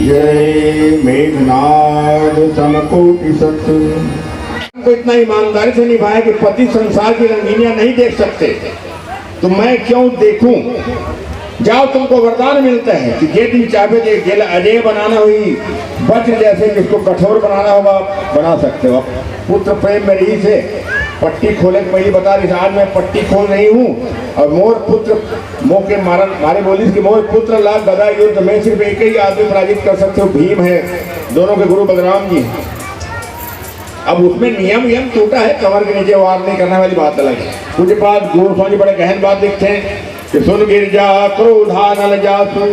जय मेघनाद समकोटि सत। को इतना ईमानदारी से निभाया कि पति संसार की रंगीनियां नहीं देख सकते, तो मैं क्यों देखूं। जाओ, तुमको वरदान मिलता है कि जे दिन चाहे जे गेल अजय बनाना हुई वज्र जैसे, जिसको कठोर बनाना होगा बना सकते हो। पुत्र प्रेम में रही से पट्टी खोले पहले बता रही, आज मैं पट्टी खोल रही हूँ। और मोर पुत्र मोह के मारे बोली कि मोर पुत्र लाख गदा युद्ध में सिर्फ एक ही आदमी पराजित कर सकते हो, भीम है, दोनों के गुरु बलराम जी। अब उसमें नियम टूटा है, कमर के नीचे वार नहीं करने वाली बात अलग है। पूज्य पाद गुरु स्वामी बड़े गहन बात लिखते हैं कि सुन गिरजा क्रोधा नल जासु,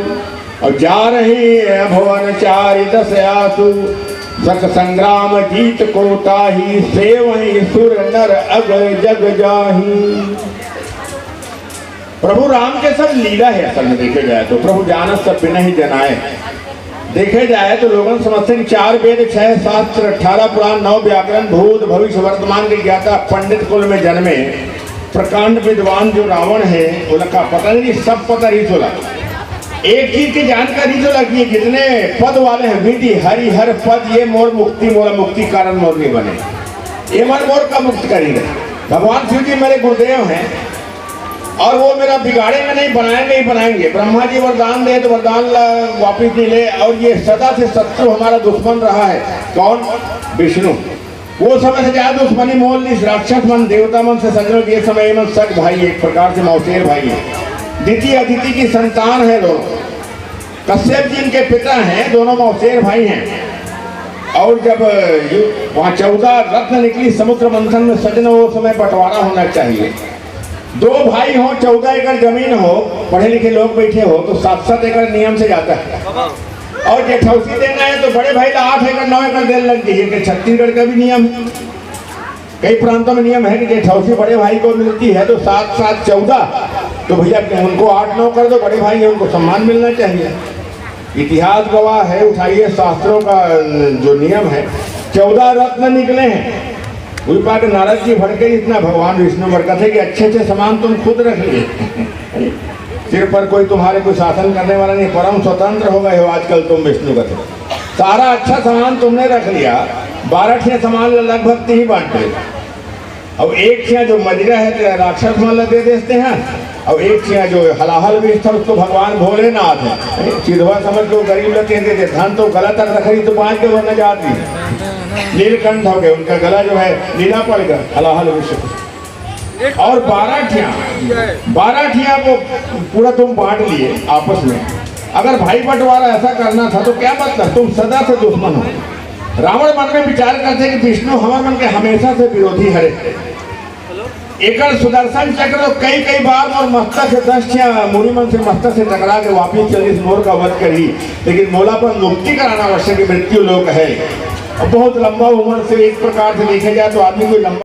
और जा रहे भवन चारि दस आसु, सक संग्राम जीत कोटा ही, से वही सुर नर अग जग जाही। प्रभु राम के सब लीला है असल में देखे जाए तो। प्रभु जानत सब बिना ही जनाए। देखे जाए तो लोगों समझते हैं 4 वेद 6 शास्त्र 18 पुराण 9 व्याकरण भूत भविष्य वर्तमान के ज्ञाता, पंडित कुल में जन्मे, प्रकांड विद्वान जो रावण है उनका पता नहीं, सब पता ही चला। एक चीज की जानकारी जो लगी है, कितने पद वाले हैं, विधि हरि हर पद ये मोर मुक्ति, मोरा मुक्ति कारण मोर नहीं बने, ये मन मोर का मुक्त करेंगे। भगवान शिव जी मेरे गुरुदेव हैं और वो मेरा बिगाड़ेंगे नहीं, बनाएंगे ही बनाएंगे। ब्रह्मा जी वरदान दे तो वरदान वापिस नहीं ले, और ये सदा से शत्रु हमारा दुश्मन रहा है। कौन? विष्णु। वो समय से ज्यादा दुश्मनी मोल नहीं, राक्षस मन देवता मन से सजनों के समय मन सच भाई, एक प्रकार से मौसेर भाई है। द्वितीय अदिति की संतान है दोनों, कश्यप जी इनके पिता हैं, दोनों मौसेर भाई हैं। और जब वहाँ 14 रत्न निकली समुद्र मंथन में, सजनों वो समय बंटवारा होना चाहिए। 2 भाई हो, 14 एकड़ जमीन हो, पढ़े लिखे लोग बैठे हो तो 7-7 एकड़ नियम से जाता है। और जेठौसी देना है तो बड़े भाई 8 एकड़ 9 एकड़ देने लग जाइए। छत्तीसगढ़ का भी नियम है, कई प्रांतों में नियम है कि जेठौसी बड़े भाई को मिलती है तो 7-7 14, तो भैया उनको 8-9 कर दो, बड़े भाई है उनको सम्मान मिलना चाहिए। इतिहास गवाह है, उठाइए शास्त्रों का जो नियम है। 14 रत्न निकले हैं। वही पाकर नारद जी भड़के, इतना भगवान विष्णु बरकत है कि अच्छे सामान तुम खुद रख लिए, सिर पर कोई तुम्हारे कोई शासन करने वाला नहीं, परम स्वतंत्र हो गए हो आजकल तुम विष्णु का। सारा अच्छा सामान तुमने रख लिया, 12 सामान लगभग ही बांट दे। अब एक छिया जो मदिरा है तो राक्षस मान दे देते हैं, और एक छिया जो हलाहल भी था उसको भगवान भोलेनाथ है, सीधवा समझ लो गरीब लगते हैं। धन तो गलत रख रही तो 5 के वरना जाती नीलकंठ हो गए, उनका गला जो है लीला पड़ गया हलाहल विश्व। और 12 ठिया को पूरा तुम बांट लिए आपस में। अगर भाई बंटवारा ऐसा करना था तो क्या मतलब, तुम सदा से दुश्मन हो। रावण मन में विचार करते कि विष्णु हमारे मन के हमेशा से विरोधी हरे। एकड़ सुदर्शन चक्र कई बार और मस्तक से 10 मुनि मन से मस्तक से टकरा के वापिस चली, मोर का वध करी। लेकिन मोला पर मुक्ति कराना आवश्यक, मृत्यु लोक है। बहुत लंबा उम्र से एक प्रकार से देखे जाए तो आदमी कोई लंबा